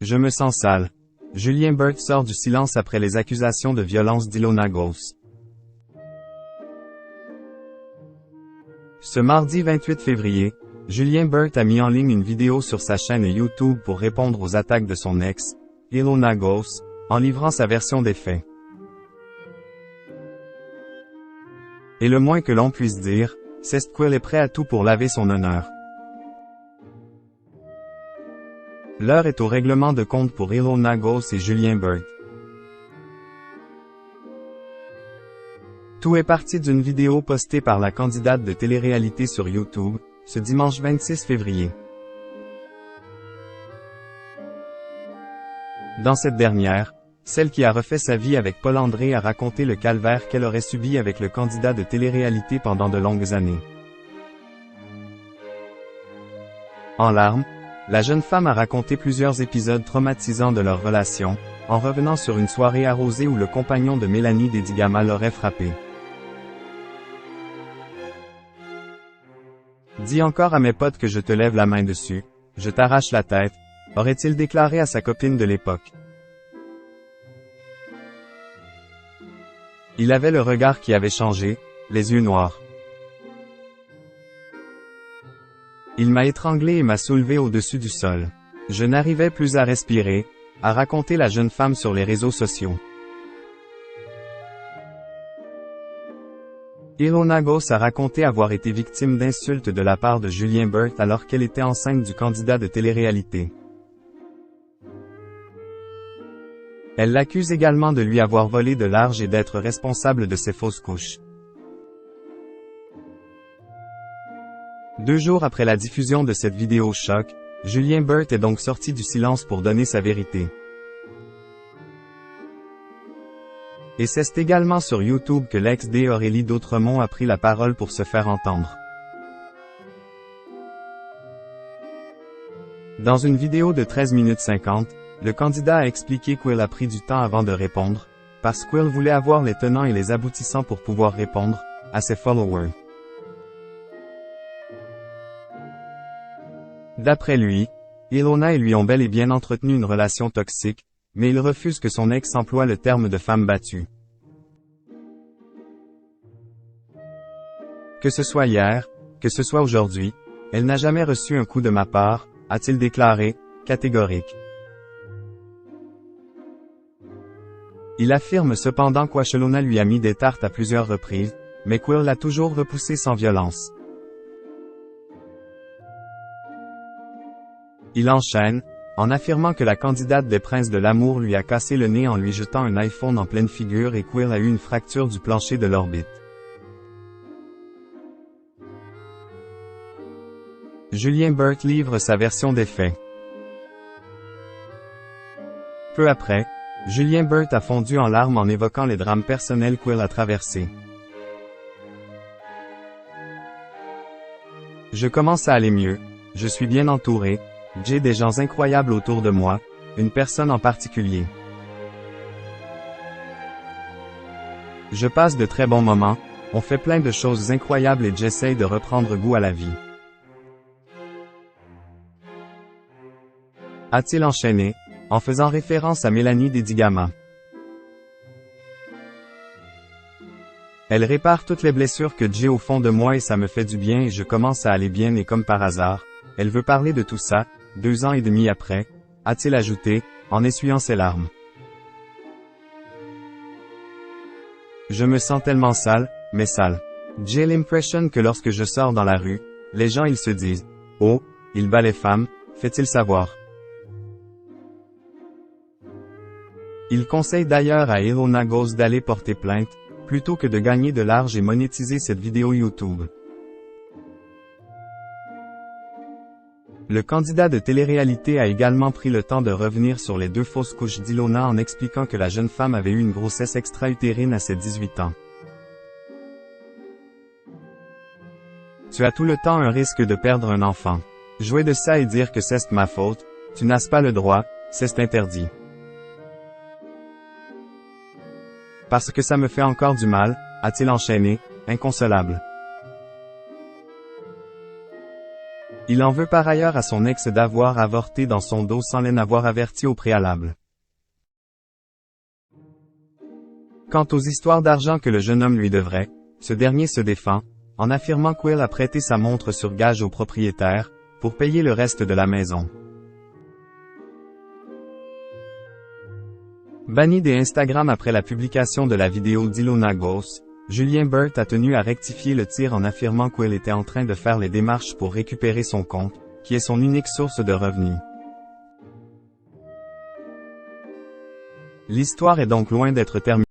Je me sens sale. Julien Bert sort du silence après les accusations de violence d'Ilona Goss. Ce mardi 28 février, Julien Bert a mis en ligne une vidéo sur sa chaîne YouTube pour répondre aux attaques de son ex, Ilona Goss, en livrant sa version des faits. Et le moins que l'on puisse dire, c'est qu'il est prêt à tout pour laver son honneur. L'heure est au règlement de compte pour Ilona Goss et Julien Bert. Tout est parti d'une vidéo postée par la candidate de télé-réalité sur YouTube, ce dimanche 26 février. Dans cette dernière, celle qui a refait sa vie avec Paul André a raconté le calvaire qu'elle aurait subi avec le candidat de télé-réalité pendant de longues années. En larmes, la jeune femme a raconté plusieurs épisodes traumatisants de leur relation, en revenant sur une soirée arrosée où le compagnon de Mélanie Dedigama l'aurait frappée. Dis encore à mes potes que je te lève la main dessus, je t'arrache la tête, aurait-il déclaré à sa copine de l'époque. Il avait le regard qui avait changé, les yeux noirs. Il m'a étranglé et m'a soulevé au-dessus du sol. Je n'arrivais plus à respirer, a raconté la jeune femme sur les réseaux sociaux. Ilona Goss a raconté avoir été victime d'insultes de la part de Julien Bert alors qu'elle était enceinte du candidat de télé-réalité. Elle l'accuse également de lui avoir volé de l'argent et d'être responsable de ses fausses couches. 2 jours après la diffusion de cette vidéo choc, Julien Bert est donc sorti du silence pour donner sa vérité. Et c'est également sur YouTube que l'ex d'Aurélie d'Autremont a pris la parole pour se faire entendre. Dans une vidéo de 13 minutes 50, le candidat a expliqué qu'il a pris du temps avant de répondre, parce qu'il voulait avoir les tenants et les aboutissants pour pouvoir répondre à ses followers. D'après lui, Ilona et lui ont bel et bien entretenu une relation toxique, mais il refuse que son ex emploie le terme de femme battue. Que ce soit hier, que ce soit aujourd'hui, elle n'a jamais reçu un coup de ma part, a-t-il déclaré, catégorique. Il affirme cependant qu'Ilona lui a mis des tartes à plusieurs reprises, mais qu'il l'a toujours repoussé sans violence. Il enchaîne, en affirmant que la candidate des Princes de l'amour lui a cassé le nez en lui jetant un iPhone en pleine figure et qu'il a eu une fracture du plancher de l'orbite. Julien Bert livre sa version des faits. Peu après, Julien Bert a fondu en larmes en évoquant les drames personnels qu'il a traversés. Je commence à aller mieux, je suis bien entouré, j'ai des gens incroyables autour de moi, une personne en particulier. Je passe de très bons moments, on fait plein de choses incroyables et j'essaye de reprendre goût à la vie. A-t-il enchaîné, en faisant référence à Mélanie Dedigama. Elle répare toutes les blessures que j'ai au fond de moi et ça me fait du bien et je commence à aller bien et comme par hasard, elle veut parler de tout ça, 2 ans et demi après, a-t-il ajouté, en essuyant ses larmes. Je me sens tellement sale, mais sale. J'ai l'impression que lorsque je sors dans la rue, les gens ils se disent, oh, il bat les femmes, fait-il savoir. Il conseille d'ailleurs à Ilona Goss d'aller porter plainte, plutôt que de gagner de l'argent et monétiser cette vidéo YouTube. Le candidat de télé-réalité a également pris le temps de revenir sur les 2 fausses couches d'Ilona en expliquant que la jeune femme avait eu une grossesse extra-utérine à ses 18 ans. Tu as tout le temps un risque de perdre un enfant. Jouer de ça et dire que c'est ma faute, tu n'as pas le droit, c'est interdit. Parce que ça me fait encore du mal, a-t-il enchaîné, inconsolable. Il en veut par ailleurs à son ex d'avoir avorté dans son dos sans l'en avoir averti au préalable. Quant aux histoires d'argent que le jeune homme lui devrait, ce dernier se défend, en affirmant qu'Will a prêté sa montre sur gage au propriétaire, pour payer le reste de la maison. Banni des Instagram après la publication de la vidéo d'Ilona Goss, Julien Bert a tenu à rectifier le tir en affirmant qu'Will était en train de faire les démarches pour récupérer son compte, qui est son unique source de revenus. L'histoire est donc loin d'être terminée.